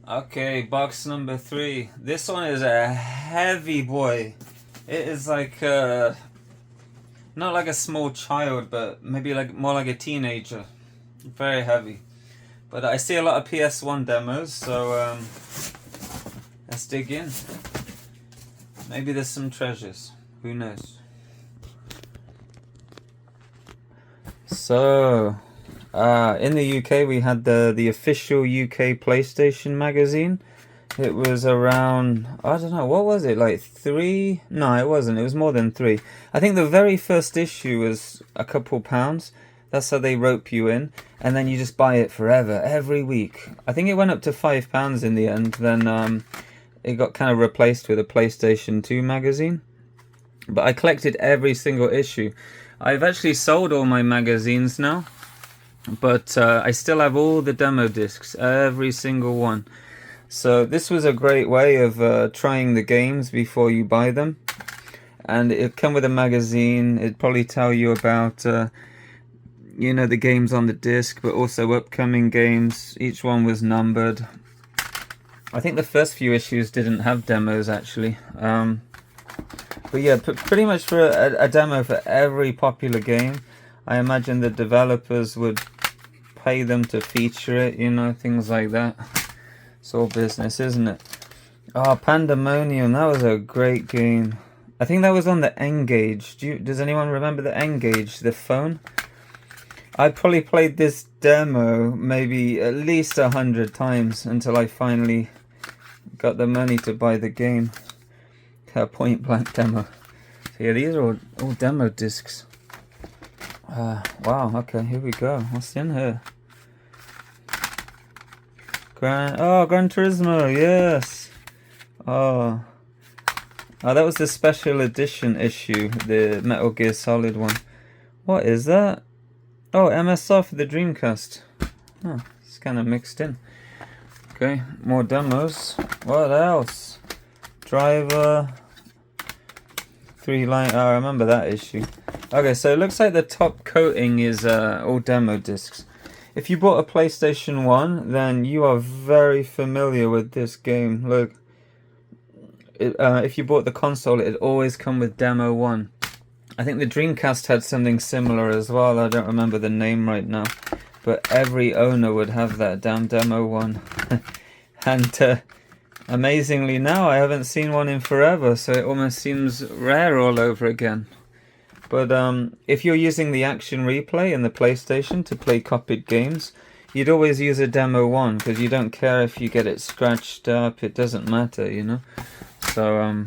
Okay, box number 3. This one is a heavy boy. It is like not like a small child, but maybe like more like a teenager. Very heavy. But I see a lot of PS1 demos, so let's dig in. Maybe there's some treasures. Who knows? So, in the UK we had the official UK PlayStation magazine. It was around, I don't know, what was it, like 3? No, it wasn't, it was more than 3. I think the very first issue was a couple pounds. That's how they rope you in, and then you just buy it forever, every week. I think it went up to £5 in the end, then it got kind of replaced with a PlayStation 2 magazine. But I collected every single issue. I've actually sold all my magazines now, but I still have all the demo discs, every single one. So this was a great way of trying the games before you buy them. And it'd come with a magazine. It'd probably tell you about, you know, the games on the disc, but also upcoming games. Each one was numbered. I think the first few issues didn't have demos, actually. But yeah, pretty much for a demo for every popular game. I imagine the developers would pay them to feature it, you know, things like that. It's all business, isn't it? Oh, Pandemonium, that was a great game. I think that was on the N-Gage. Does anyone remember the N-Gage, the phone? I probably played this demo maybe at least 100 times until I finally got the money to buy the game. A point blank demo. So yeah, these are all demo discs. Wow, okay, here we go. What's in here? Gran Turismo, yes. Oh, that was the special edition issue, the Metal Gear Solid one. What is that? Oh, MSR for the Dreamcast. Oh, it's kind of mixed in. Okay, more demos. What else? Driver. 3 line. Oh, I remember that issue. Okay, so it looks like the top coating is all demo discs. If you bought a PlayStation 1, then you are very familiar with this game. Look, if you bought the console, it'd always come with Demo 1. I think the Dreamcast had something similar as well. I don't remember the name right now. But every owner would have that damn Demo 1. And amazingly now, I haven't seen one in forever, so it almost seems rare all over again. But if you're using the Action Replay in the PlayStation to play copied games, you'd always use a Demo 1, because you don't care if you get it scratched up, it doesn't matter, you know? So,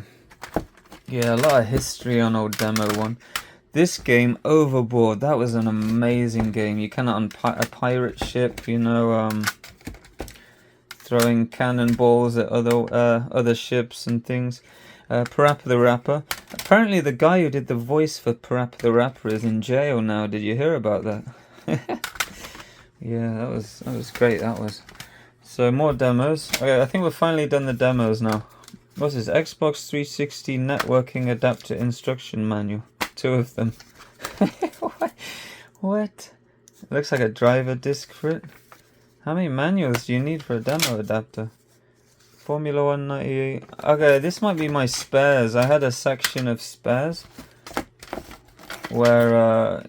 yeah, a lot of history on old Demo 1. This game, Overboard, that was an amazing game. You kind of on a pirate ship, you know, throwing cannonballs at other ships and things. Parappa the Rapper. Apparently the guy who did the voice for Parappa the Rapper is in jail now. Did you hear about that? Yeah, that was great, that was. So more demos. Okay, I think we've finally done the demos now. What's this? Xbox 360 networking adapter instruction manual. 2 of them. What? It looks like a driver disc for it. How many manuals do you need for a demo adapter? Formula 198. Okay, this might be my spares. I had a section of spares where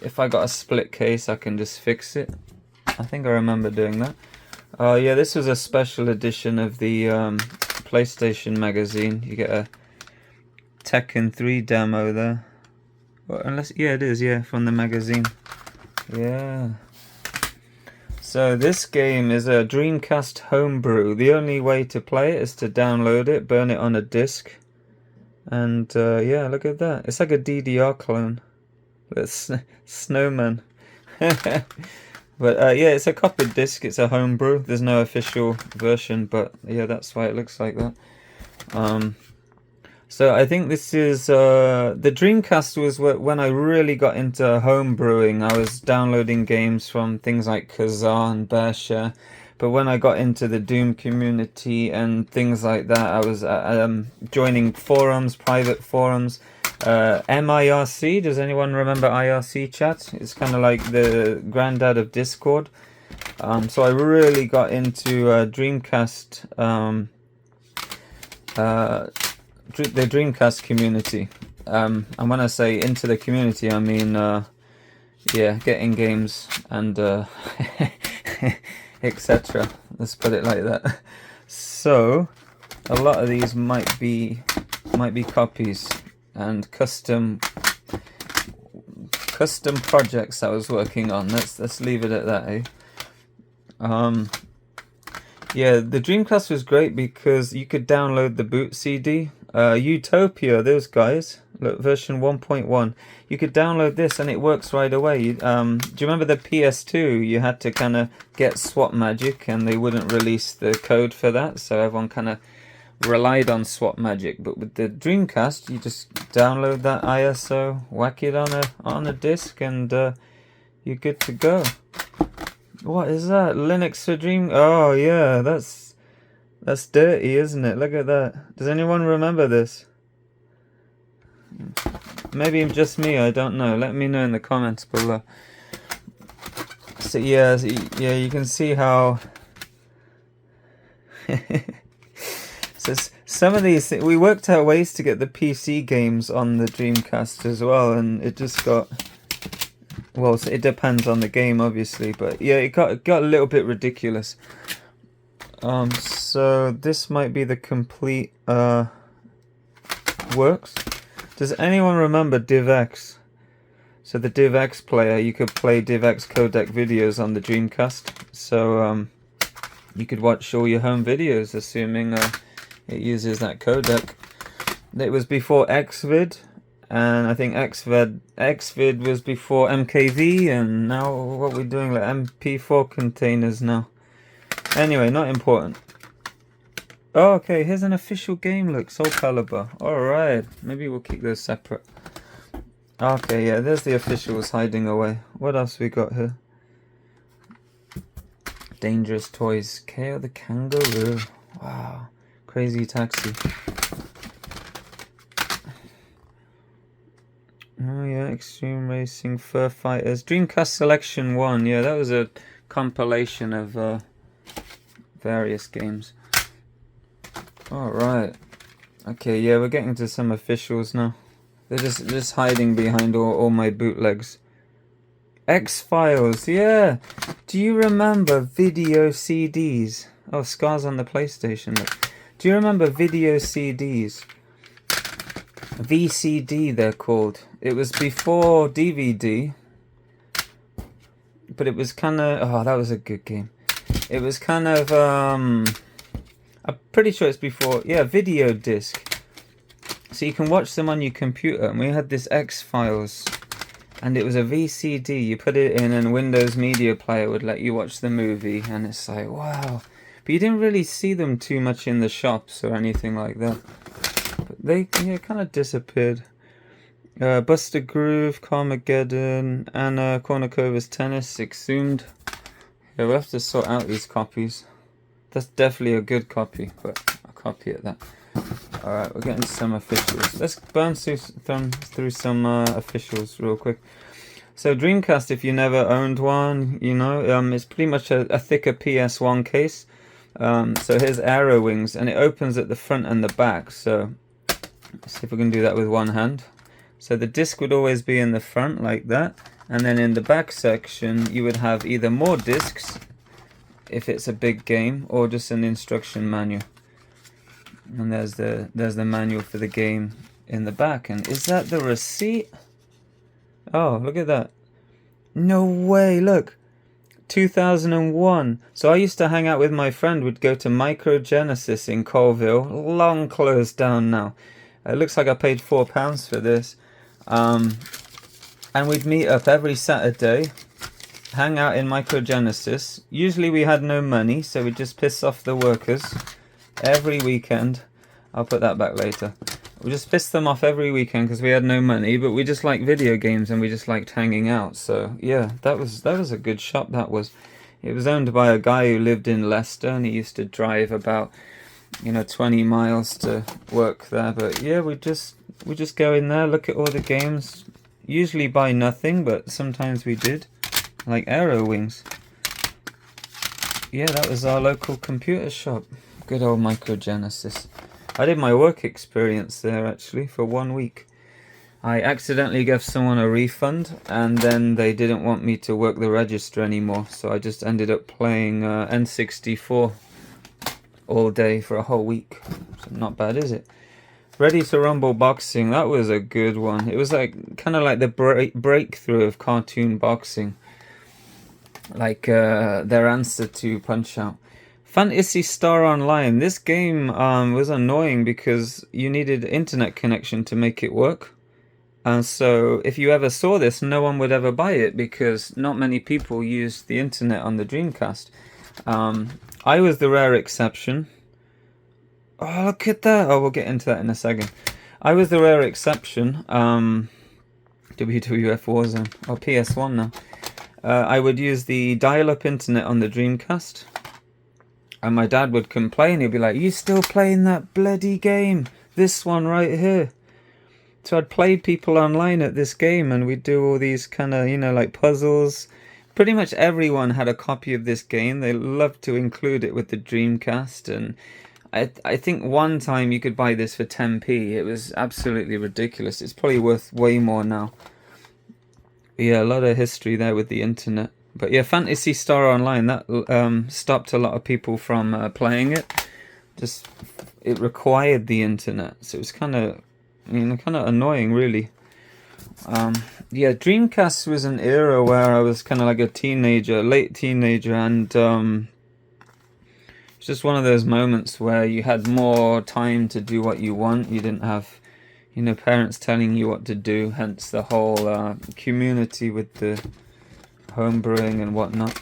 if I got a split case, I can just fix it. I think I remember doing that. Yeah, this was a special edition of the PlayStation magazine. You get a Tekken 3 demo there. Well, unless, yeah, it is, yeah, from the magazine. Yeah. So this game is a Dreamcast homebrew. The only way to play it is to download it, burn it on a disc. And yeah, look at that. It's like a DDR clone. It's Snowman. But yeah, it's a copied disc. It's a homebrew. There's no official version, but yeah, that's why it looks like that. So I think this is the Dreamcast was when I really got into homebrewing. I was downloading games from things like Kazaa and BearShare, but when I got into the Doom community and things like that, I was joining forums, private forums. MIRC, does anyone remember IRC chat? It's kind of like the granddad of Discord. So I really got into Dreamcast, the Dreamcast community. And when I say into the community, I mean, yeah, getting games and etc. Let's put it like that. So a lot of these might be copies and custom projects I was working on. Let's leave it at that, eh? Yeah, the Dreamcast was great because you could download the boot CD. Utopia, those guys, look, version 1.1. You could download this and it works right away. Do you remember the PS2? You had to kind of get Swap Magic and they wouldn't release the code for that, so everyone kind of relied on Swap Magic. But with the Dreamcast, you just download that ISO, whack it on a disc, and you're good to go. What is that? Linux for Dream? Oh yeah, that's dirty, isn't it? Look at that. Does anyone remember this? Maybe just me, I don't know. Let me know in the comments below. So yeah, you can see how so some of these we worked out ways to get the PC games on the Dreamcast as well, and it just got, well, it depends on the game obviously, but yeah, it got a little bit ridiculous. So this might be the complete works. Does anyone remember DivX? So the DivX player, you could play DivX codec videos on the Dreamcast. So you could watch all your home videos, assuming it uses that codec. It was before Xvid, and I think Xvid was before MKV, and now what we're doing, like MP4 containers now. Anyway, not important. Oh, okay, here's an official game, look, Soul Calibur. Alright, maybe we'll keep those separate. Okay, yeah, there's the officials hiding away. What else we got here? Dangerous Toys. KO the Kangaroo. Wow. Crazy Taxi. Oh yeah, Extreme Racing, Fur Fighters. Dreamcast Selection 1. Yeah, that was a compilation of various games. Alright. Okay, yeah, we're getting to some officials now. They're just hiding behind all my bootlegs. X-Files, yeah. Do you remember video CDs? Oh, Scars on the PlayStation. Look. Do you remember video CDs? VCD they're called. It was before DVD. But it was kind of... Oh, that was a good game. It was kind of... I'm pretty sure it's before... Yeah, video disc. So you can watch them on your computer. And we had this X-Files. And it was a VCD. You put it in and Windows Media Player would let you watch the movie. And it's like, wow. But you didn't really see them too much in the shops or anything like that. But they kind of disappeared. Buster Groove, Carmageddon, Anna Kournikovas Tennis, Exhumed. Yeah, we'll have to sort out these copies. That's definitely a good copy, but a copy at that. Alright, we're getting some officials. Let's burn through some officials real quick. So Dreamcast, if you never owned one, you know, it's pretty much a thicker PS1 case. So here's arrow wings, and it opens at the front and the back. So let's see if we can do that with one hand. So the disc would always be in the front like that, and then in the back section you would have either more discs if it's a big game, or just an instruction manual. And there's the manual for the game in the back. And is that the receipt? Oh, look at that. No way, look. 2001. So I used to hang out with my friend. We'd go to Microgenesis in Colville. Long closed down now. It looks like I paid £4 for this. And we'd meet up every Saturday, hang out in Microgenesis. Usually we had no money, so we'd just piss off the workers every weekend. I'll put that back later. We just pissed them off every weekend because we had no money, but we just liked video games and we just liked hanging out. So yeah, that was a good shop. That was. It was owned by a guy who lived in Leicester, and he used to drive about 20 miles to work there. But yeah, we just go in there, look at all the games. Usually buy nothing, but sometimes we did, like Arrow Wings. yeah, that was our local computer shop. Good old Microgenesis. I did my work experience there actually for 1 week. I accidentally gave someone a refund, and then they didn't want me to work the register anymore, so I just ended up playing N64 all day for a whole week. So not bad, is it? Ready to Rumble Boxing, that was a good one. It was like kind of like the breakthrough of cartoon boxing, like their answer to Punch-Out. Fantasy Star Online, this game was annoying because you needed internet connection to make it work. And so if you ever saw this, no one would ever buy it because not many people used the internet on the Dreamcast. I was the rare exception. Oh, look at that. Oh, we'll get into that in a second. I was the rare exception. WWF Warzone. Or PS1 now. I would use the dial-up internet on the Dreamcast. And my dad would complain. He'd be like, "You still playing that bloody game? This one right here." So I'd play people online at this game, and we'd do all these kind of, you know, like puzzles. Pretty much everyone had a copy of this game. They loved to include it with the Dreamcast, and I think one time you could buy this for 10p. It was absolutely ridiculous. It's probably worth way more now. But yeah, a lot of history there with the internet. But yeah, Fantasy Star Online, that stopped a lot of people from playing it. Just, it required the internet, so it was kind of, you know, kind of annoying, really. Yeah, Dreamcast was an era where I was kind of like a teenager, late teenager, and it's just one of those moments where you had more time to do what you want. You didn't have, you know, parents telling you what to do, hence the whole community with the homebrewing and whatnot.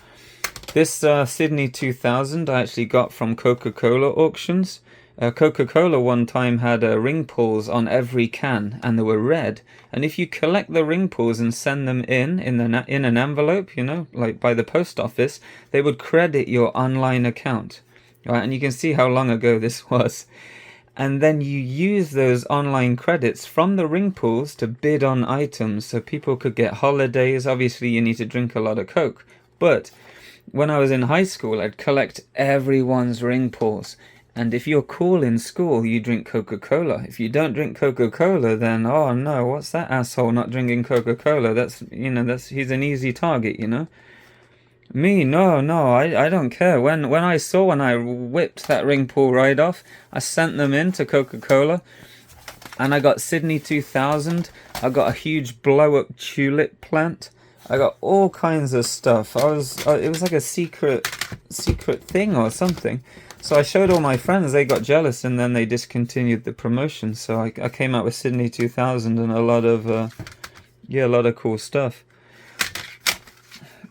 This Sydney 2000 I actually got from Coca-Cola auctions. Coca-Cola one time had ring pulls on every can, and they were red. And if you collect the ring pulls and send them in an envelope, you know, like by the post office, they would credit your online account. Right, and you can see how long ago this was. And then you use those online credits from the ring pulls to bid on items, so people could get holidays. Obviously, you need to drink a lot of Coke. But when I was in high school, I'd collect everyone's ring pulls. And if you're cool in school, you drink Coca-Cola. If you don't drink Coca-Cola, then, oh no, what's that asshole not drinking Coca-Cola? That's, you know, he's an easy target, you know? Me, no, I don't care. When I whipped that ring pull right off, I sent them in to Coca-Cola. And I got Sydney 2000. I got a huge blow-up tulip plant. I got all kinds of stuff. It was like a secret thing or something. So I showed all my friends, they got jealous, and then they discontinued the promotion. So I came out with Sydney 2000 and a lot of cool stuff.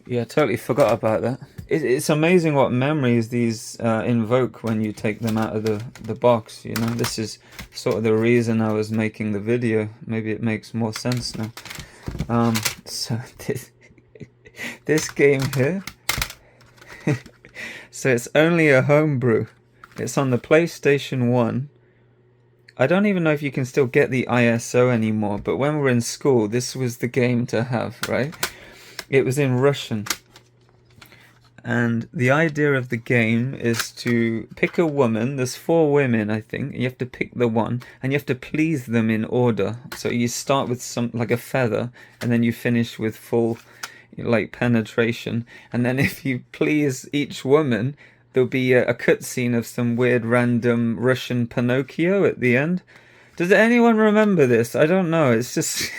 Yeah, totally forgot about that. It's amazing what memories these invoke when you take them out of the box, you know. This is sort of the reason I was making the video. Maybe it makes more sense now. So this game here, so it's only a homebrew. It's on the PlayStation 1. I don't even know if you can still get the ISO anymore, but when we were in school, this was the game to have, right? It was in Russian. And the idea of the game is to pick a woman. There's 4 women, I think. You have to pick the one, and you have to please them in order. So you start with like a feather, and then you finish with full, like, penetration. And then if you please each woman, there'll be a cutscene of some weird random Russian Pinocchio at the end. Does anyone remember this? I don't know. It's just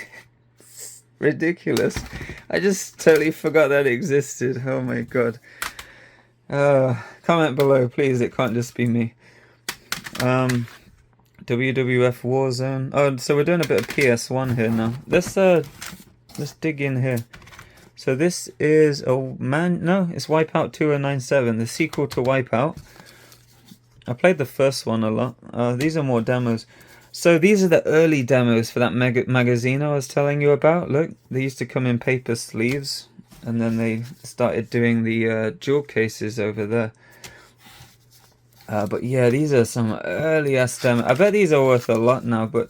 ridiculous. I just totally forgot that existed. Oh my god. Comment below, please. It can't just be me. WWF Warzone. Oh, so we're doing a bit of PS1 here now. Let's dig in here. So this is it's Wipeout 2097, the sequel to Wipeout. I played the first one a lot. These are more demos. So these are the early demos for that magazine I was telling you about. Look, they used to come in paper sleeves, and then they started doing the jewel cases over there. But yeah, these are some early ass demos. I bet these are worth a lot now, but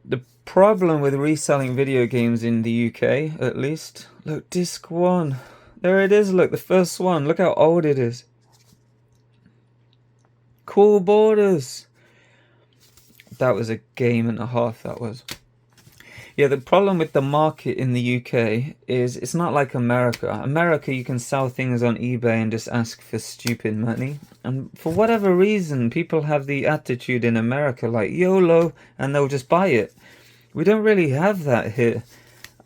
the problem with reselling video games in the UK, at least, look, disc 1. There it is, look, the first one. Look how old it is. Cool borders. That was a game and a half, that was. Yeah, the problem with the market in the UK is it's not like America. America, you can sell things on eBay and just ask for stupid money. And for whatever reason, people have the attitude in America like YOLO, and they'll just buy it. We don't really have that here.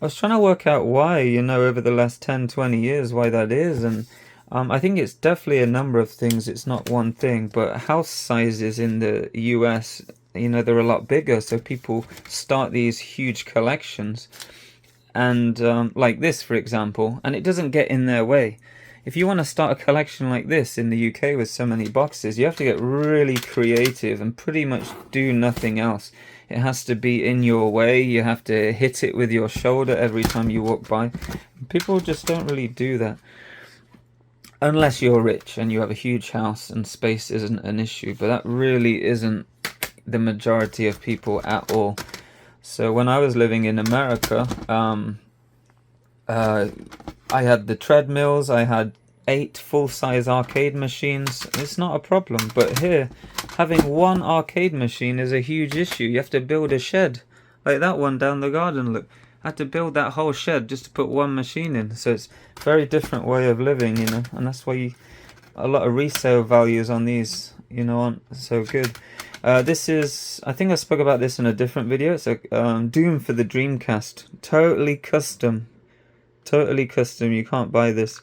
I was trying to work out why, you know, over the last 10, 20 years, why that is. And I think it's definitely a number of things. It's not one thing. But house sizes in the US, you know, they're a lot bigger. So people start these huge collections. And like this, for example, and it doesn't get in their way. If you want to start a collection like this in the UK with so many boxes, you have to get really creative and pretty much do nothing else. It has to be in your way. You have to hit it with your shoulder every time you walk by. People just don't really do that. Unless you're rich and you have a huge house and space isn't an issue. But that really isn't the majority of people at all. So when I was living in America, I had the treadmills, I had 8 full-size arcade machines. It's not a problem, but here, having one arcade machine is a huge issue. You have to build a shed, like that one down the garden, look. I had to build that whole shed just to put one machine in. So it's a very different way of living, you know, and that's why a lot of resale values on these, you know, aren't so good. This is, I think I spoke about this in a different video. It's a Doom for the Dreamcast. Totally custom. Totally custom. You can't buy this.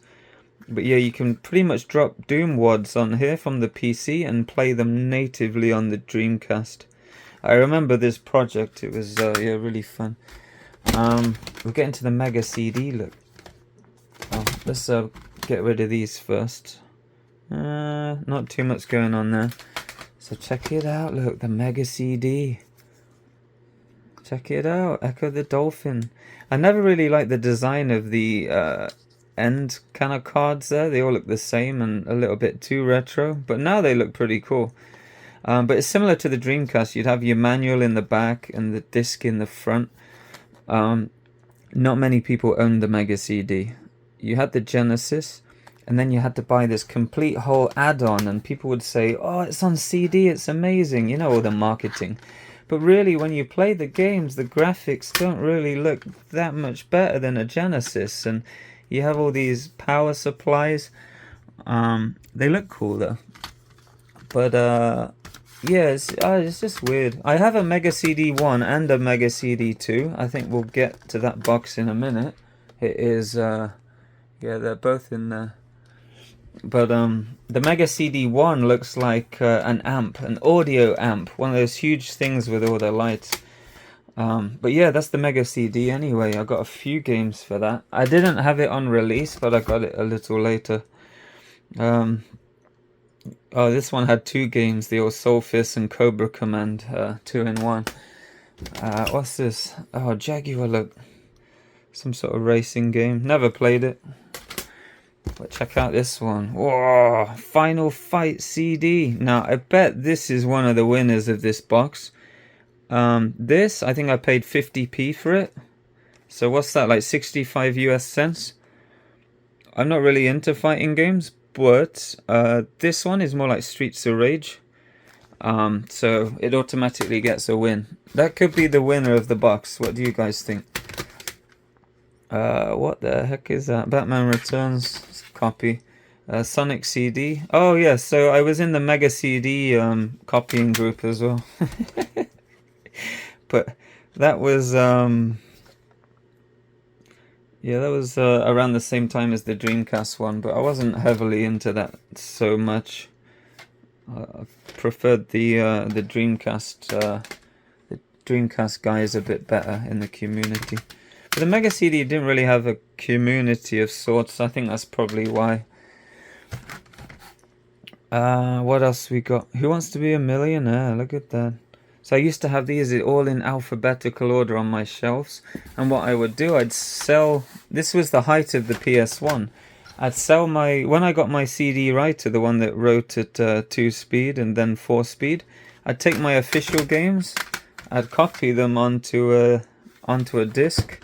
But yeah, you can pretty much drop Doom wads on here from the PC and play them natively on the Dreamcast. I remember this project. It was yeah, really fun. We'll get into the Mega CD, look. Oh, let's get rid of these first. Not too much going on there. So check it out, look, the Mega CD. Check it out, Echo the Dolphin. I never really liked the design of the end kind of cards there. They all look the same and a little bit too retro, but now they look pretty cool. But it's similar to the Dreamcast. You'd have your manual in the back and the disc in the front. Not many people owned the Mega CD. You had the Genesis, and then you had to buy this complete whole add-on, and people would say, oh, it's on CD, it's amazing, you know, all the marketing. But really, when you play the games, the graphics don't really look that much better than a Genesis, and you have all these power supplies. They look cool though. But yeah, it's just weird. I have a Mega CD 1 and a Mega CD 2. I think we'll get to that box in a minute. It is, yeah, they're both in there. But the Mega CD 1 looks like an amp, an audio amp, one of those huge things with all the lights. But yeah, that's the Mega CD anyway. I got a few games for that. I didn't have it on release, but I got it a little later. Oh, this one had 2 games, the old Soulfist and Cobra Command, 2 in 1. What's this? Oh, Jaguar, look. Some sort of racing game. Never played it. But check out this one. Whoa, Final Fight CD. Now, I bet this is one of the winners of this box. This, I think I paid 50p for it. So what's that, like 65 US cents? I'm not really into fighting games, but this one is more like Streets of Rage. So it automatically gets a win. That could be the winner of the box. What do you guys think? What the heck is that? Batman Returns copy. Sonic CD. Oh yeah, so I was in the Mega CD copying group as well. But that was yeah, that was around the same time as the Dreamcast one, but I wasn't heavily into that so much. I preferred the Dreamcast guys a bit better in the community. But the Mega CD didn't really have a community of sorts. I think that's probably why. What else we got? Who Wants to Be a Millionaire? Look at that. So I used to have these all in alphabetical order on my shelves. And what I would do, I'd sell... This was the height of the PS1. I'd sell my... When I got my CD writer, the one that wrote at 2-speed and then 4-speed, I'd take my official games, I'd copy them onto a disc,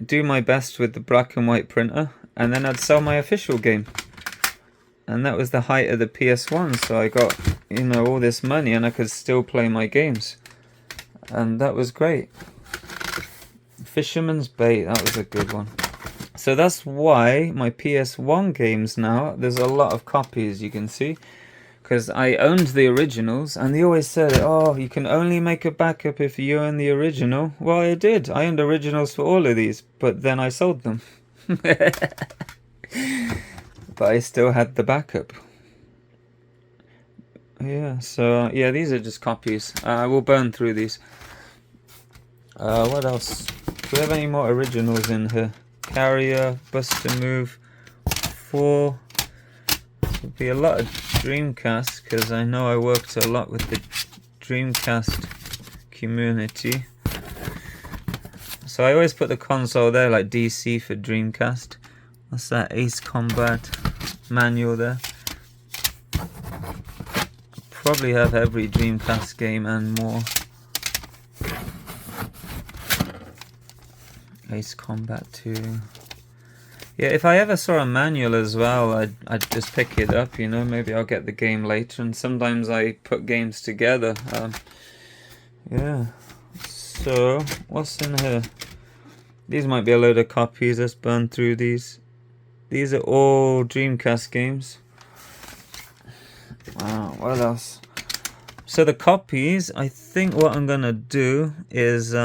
do my best with the black and white printer, and then I'd sell my official game. And that was the height of the PS1, so I got, you know, all this money and I could still play my games. And that was great. Fisherman's Bait, that was a good one. So that's why my PS1 games now, there's a lot of copies, you can see. Because I owned the originals, and they always said, oh, you can only make a backup if you own the original. Well, I did. I owned originals for all of these, but then I sold them. But I still had the backup. Yeah, so, yeah, these are just copies. I will burn through these. What else? Do we have any more originals in here? Carrier, Buster Move, 4. This would be a lot of Dreamcast, because I know I worked a lot with the Dreamcast community. So I always put the console there, like DC for Dreamcast. What's that? Ace Combat manual there. Probably have every Dreamcast game and more. Ace Combat 2. Yeah, if I ever saw a manual as well, I'd just pick it up, you know. Maybe I'll get the game later, and sometimes I put games together. Yeah. So, what's in here? These might be a load of copies. Let's burn through these. These are all Dreamcast games. Wow, what else? So the copies, I think what I'm gonna do is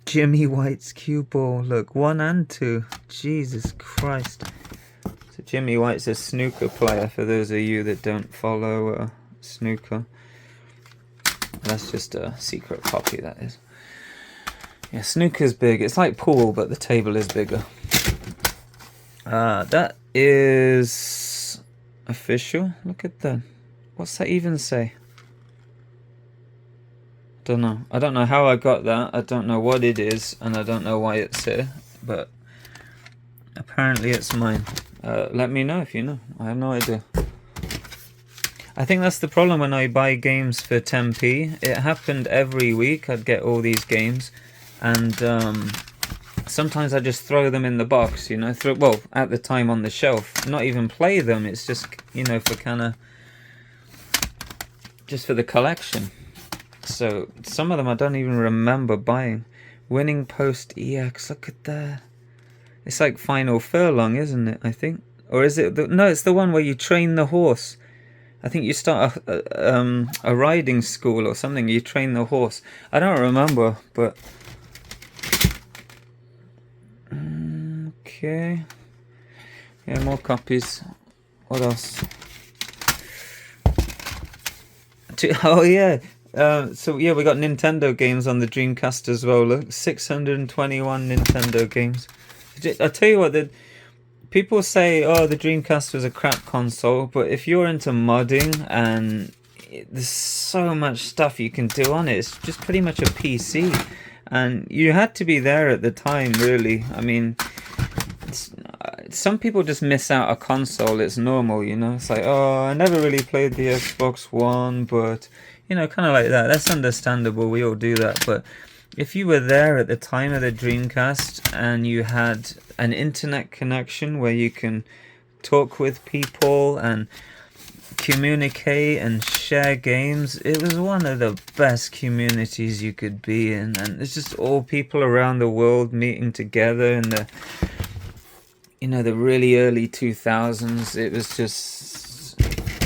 Jimmy White's Cue Ball. Look, 1 and 2. Jesus Christ. So Jimmy White's a snooker player, for those of you that don't follow snooker. That's just a secret copy, that is. Yeah, snooker's big. It's like pool, but the table is bigger. That is official. Look at that. What's that even say? Don't know. I don't know how I got that. I don't know what it is, and I don't know why it's here, but apparently it's mine. Let me know if you know. I have no idea. I think that's the problem when I buy games for 10p. It happened every week. I'd get all these games, and sometimes I just throw them in the box, you know. Well, at the time on the shelf. Not even play them. It's just, you know, for kind of just for the collection. So some of them I don't even remember buying. Winning Post EX, look at that. It's like Final Furlong, isn't it? I think, or is it? No, it's the one where you train the horse. I think you start a riding school or something. You train the horse. I don't remember, but okay. Yeah, more copies. What else? Oh yeah. So yeah, we got Nintendo games on the Dreamcast as well. Look, 621 Nintendo games. I tell you what, people say, oh, the Dreamcast was a crap console, but if you're into modding, and there's so much stuff you can do on it, it's just pretty much a PC, and you had to be there at the time, really. I mean, some people just miss out a console. It's normal, you know. It's like, oh, I never really played the Xbox One, but you know, kind of like that. That's understandable. We all do that. But if you were there at the time of the Dreamcast and you had an internet connection where you can talk with people and communicate and share games, it was one of the best communities you could be in. And it's just all people around the world meeting together in the, you know, the really early 2000s. It's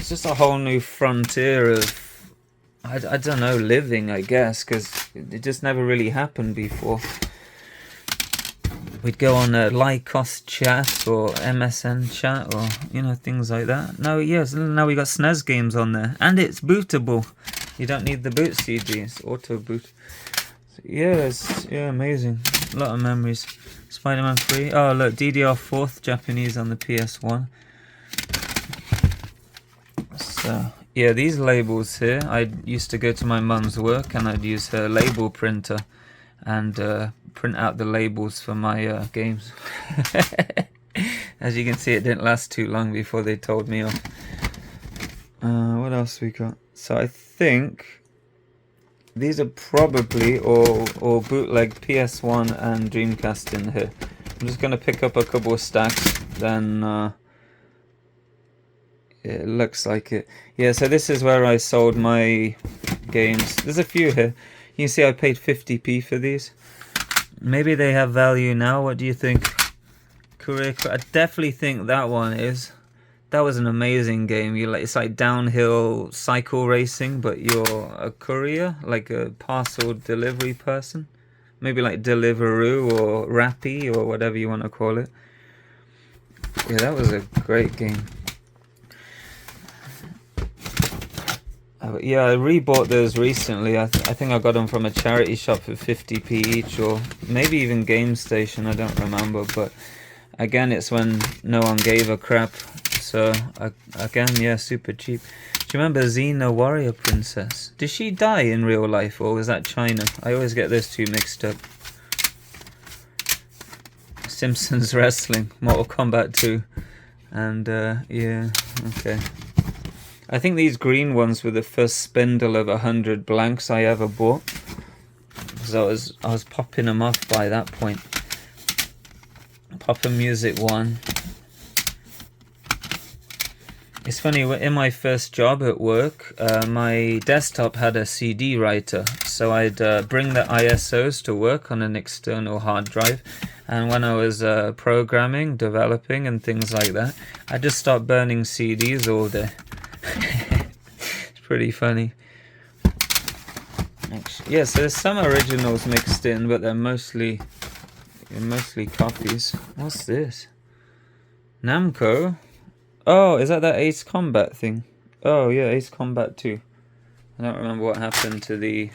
just a whole new frontier of, I don't know, living, I guess, because it just never really happened before. We'd go on a Lycos chat or MSN chat or, you know, things like that. No, yes, now we got SNES games on there. And it's bootable. You don't need the boot CD, it's auto boot. So, yeah, yeah, amazing. A lot of memories. Spider-Man 3. Oh, look, DDR4 Japanese on the PS1. So yeah, these labels here, I used to go to my mum's work and I'd use her label printer and print out the labels for my games. As you can see, it didn't last too long before they told me off. What else we got? So I think these are probably all bootleg PS1 and Dreamcast in here. I'm just gonna pick up a couple of stacks, then it looks like it. Yeah, so this is where I sold my games. There's a few here. You can see I paid 50p for these. Maybe they have value now. What do you think? I definitely think that one is. That was an amazing game. It's like downhill cycle racing, but you're a courier, like a parcel delivery person. Maybe like Deliveroo or Rappi or whatever you want to call it. Yeah, that was a great game. Yeah, I rebought those recently. I think I got them from a charity shop for 50p each, or maybe even Game Station, I don't remember. But again, it's when no one gave a crap. So, again, yeah, super cheap. Do you remember Xena Warrior Princess? Did she die in real life, or was that China? I always get those two mixed up. Simpsons Wrestling, Mortal Kombat 2. And, yeah, okay. I think these green ones were the first spindle of 100 blanks I ever bought. Because I was popping them off by that point. Popper Music 1. It's funny, in my first job at work, my desktop had a CD writer, so I'd bring the ISOs to work on an external hard drive, and when I was programming, developing and things like that, I just start burning CDs all day. It's pretty funny. Actually, yeah, so there's some originals mixed in, but they're mostly copies. What's this? Namco? Oh, is that Ace Combat thing? Oh, yeah, Ace Combat 2. I don't remember what happened to the...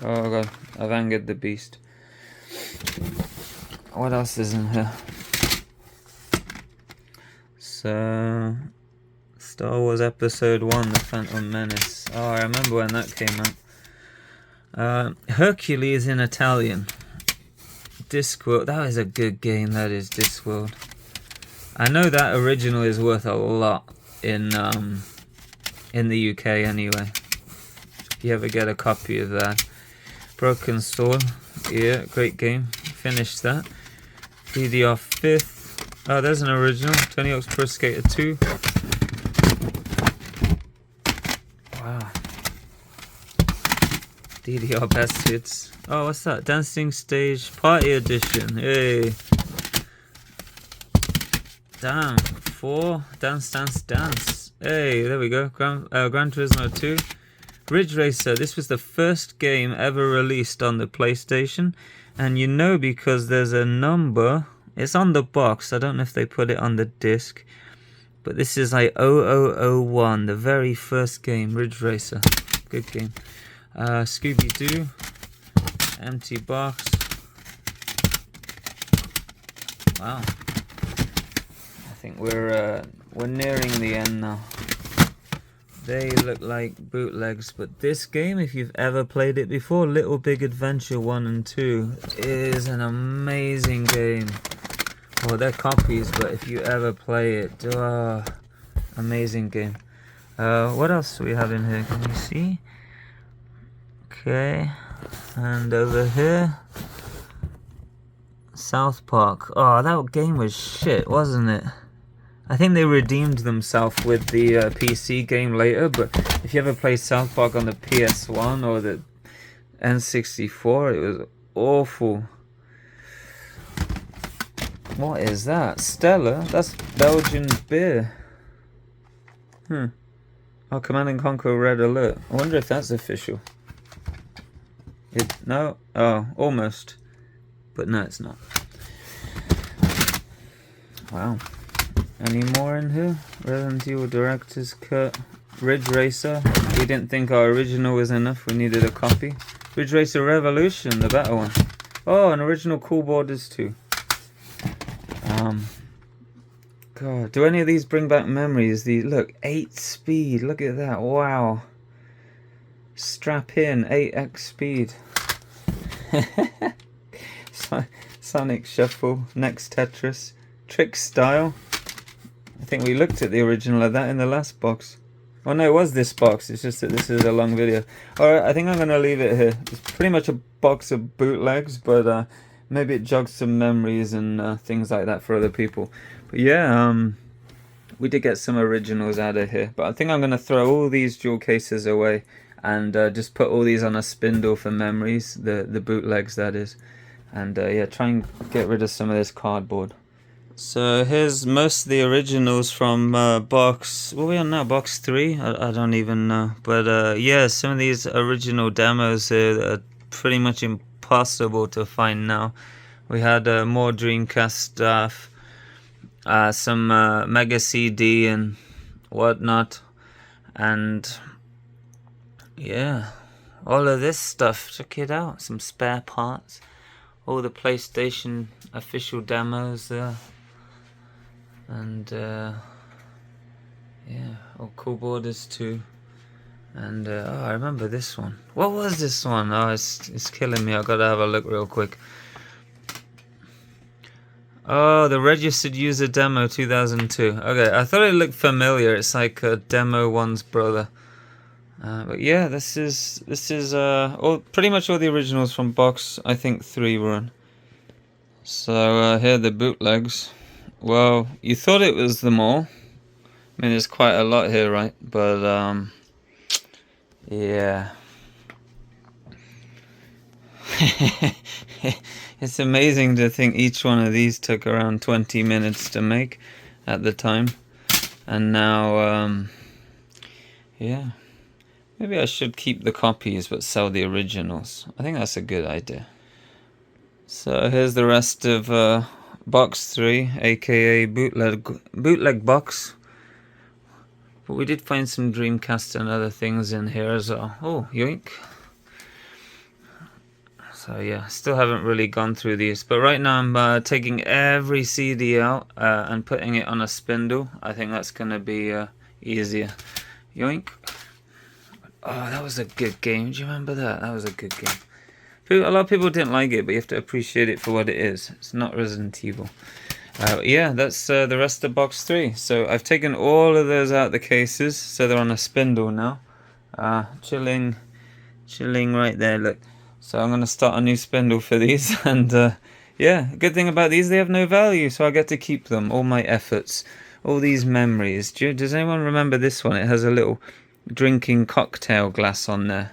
Oh, God. I've angered the beast. What else is in here? So... Star Wars Episode 1, The Phantom Menace. Oh, I remember when that came out. Hercules in Italian. Discworld. That is a good game, that is, Discworld. I know that original is worth a lot in the UK anyway. If you ever get a copy of that. Broken Sword, yeah, great game. Finished that. DDR 5th. Oh, there's an original. Tony Hawk's Pro Skater 2. Wow. DDR Best Hits. Oh, what's that? Dancing Stage Party Edition. Hey. Damn. 4. Dance, Dance, Dance. Hey, there we go. Gran Turismo 2. Ridge Racer. This was the first game ever released on the PlayStation. And you know, because there's a number. It's on the box. I don't know if they put it on the disc. But this is like 0001. The very first game. Ridge Racer. Good game. Scooby-Doo. Empty box. Wow. I think we're nearing the end now. They look like bootlegs, but this game, if you've ever played it before, Little Big Adventure 1 and 2, is an amazing game. Well, they're copies, but if you ever play it, amazing game. What else do we have in here? Can you see? Okay, and over here, South Park. Oh, that game was shit, wasn't it? I think they redeemed themselves with the PC game later, but if you ever played South Park on the PS1 or the N64, it was awful. What is that? Stella? That's Belgian beer. Oh, Command & Conquer Red Alert. I wonder if that's official. No? Oh, almost. But no, it's not. Wow. Any more in here? Resident Evil Director's Cut. Ridge Racer. We didn't think our original was enough. We needed a copy. Ridge Racer Revolution, the better one. Oh, an original Cool Borders 2. God, do any of these bring back memories? Look, 8 speed. Look at that. Wow. Strap in, 8x speed. Sonic Shuffle. Next Tetris. Trick Style. I think we looked at the original of that in the last box. Oh no, it was this box. It's just that this is a long video. Alright, I think I'm going to leave it here. It's pretty much a box of bootlegs, but maybe it jogs some memories and things like that for other people. But yeah, we did get some originals out of here, but I think I'm gonna throw all these jewel cases away and just put all these on a spindle for memories, the bootlegs that is, and yeah, try and get rid of some of this cardboard. So here's most of the originals from box, what are we on now, box 3? I don't even know, but yeah, some of these original demos are pretty much impossible to find now. We had more Dreamcast stuff, some Mega CD and whatnot, and yeah, all of this stuff, check it out, some spare parts, all the PlayStation official demos there. And yeah, all cool borders too. And oh, I remember this one. What was this one? Oh, it's killing me. I gotta have a look real quick. Oh, the registered user demo 2002. Okay, I thought it looked familiar. It's like demo 1's brother. But yeah, this is all pretty much all the originals from box I think 3 were on. So here are the bootlegs. Well, you thought it was them all. I mean, there's quite a lot here, right? But, yeah. It's amazing to think each one of these took around 20 minutes to make at the time. And now, yeah. Maybe I should keep the copies but sell the originals. I think that's a good idea. So here's the rest of box 3, aka bootleg box. But we did find some Dreamcast and other things in here as well. Oh, yoink. So yeah, still haven't really gone through these. But right now I'm taking every CD out and putting it on a spindle. I think that's going to be easier. Yoink. Oh, that was a good game. Do you remember that? That was a good game. A lot of people didn't like it, but you have to appreciate it for what it is. It's not Resident Evil. Yeah, that's the rest of box 3. So I've taken all of those out of the cases, so they're on a spindle now. Chilling right there, look. So I'm going to start a new spindle for these, and yeah, good thing about these, they have no value, so I get to keep them, all my efforts, all these memories. Does anyone remember this one? It has a little drinking cocktail glass on there.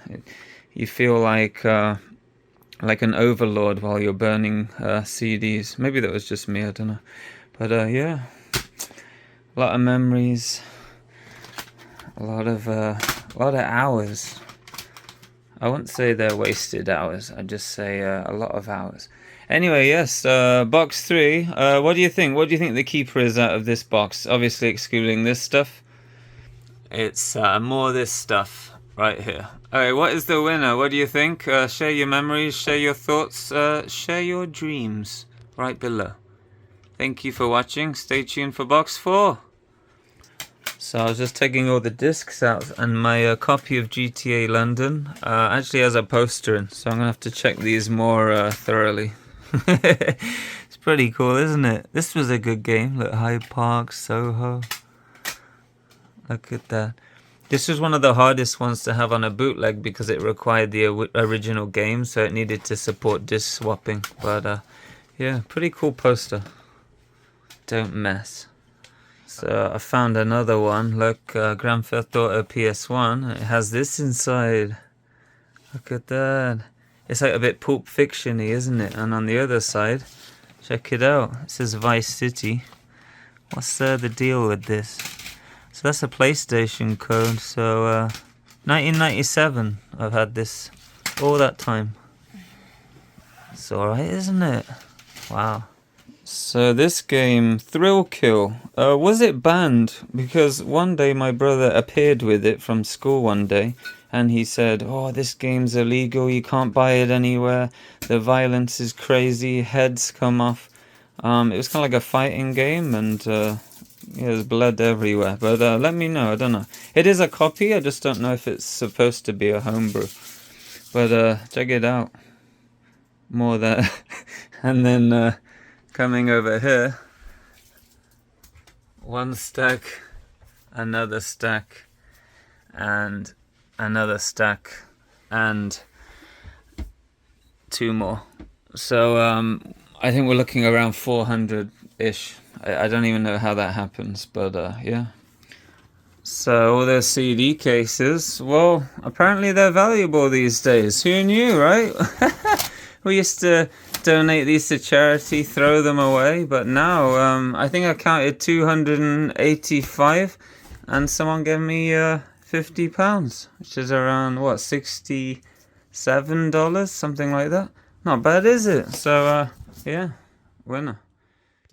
You feel like an overlord while you're burning CDs. Maybe that was just me, I don't know. But yeah, a lot of memories, a lot of hours. I wouldn't say they're wasted hours. I'd just say a lot of hours. Anyway, yes, box 3. What do you think? What do you think the keeper is out of this box? Obviously excluding this stuff. It's more this stuff right here. Okay, what is the winner? What do you think? Share your memories, share your thoughts, share your dreams right below. Thank you for watching. Stay tuned for box 4. So I was just taking all the discs out, and my copy of GTA London actually has a poster in, so I'm going to have to check these more thoroughly. It's pretty cool, isn't it? This was a good game. Look, Hyde Park, Soho. Look at that. This was one of the hardest ones to have on a bootleg because it required the original game, so it needed to support disc swapping. But yeah, pretty cool poster. Don't mess. So I found another one. Look, Grand Theft Auto PS1. It has this inside. Look at that. It's like a bit Pulp Fiction-y, isn't it? And on the other side, check it out. It says Vice City. What's the deal with this? So that's a PlayStation code. So 1997. I've had this all that time. It's alright, isn't it? Wow. So this game, Thrill Kill, was it banned? Because one day my brother appeared with it from school one day, and he said, oh, this game's illegal, you can't buy it anywhere, the violence is crazy, heads come off. It was kind of like a fighting game, and yeah, there's blood everywhere. But let me know, I don't know. It is a copy, I just don't know if it's supposed to be a homebrew. But check it out. More there. And then coming over here, one stack, another stack, and another stack, and two more. So I think we're looking around 400-ish. I don't even know how that happens, but yeah. So all those CD cases, well, apparently they're valuable these days. Who knew, right? We used to donate these to charity, throw them away, but now I think I counted 285, and someone gave me £50, which is around what, $67, something like that. Not bad, is it? So yeah, winner.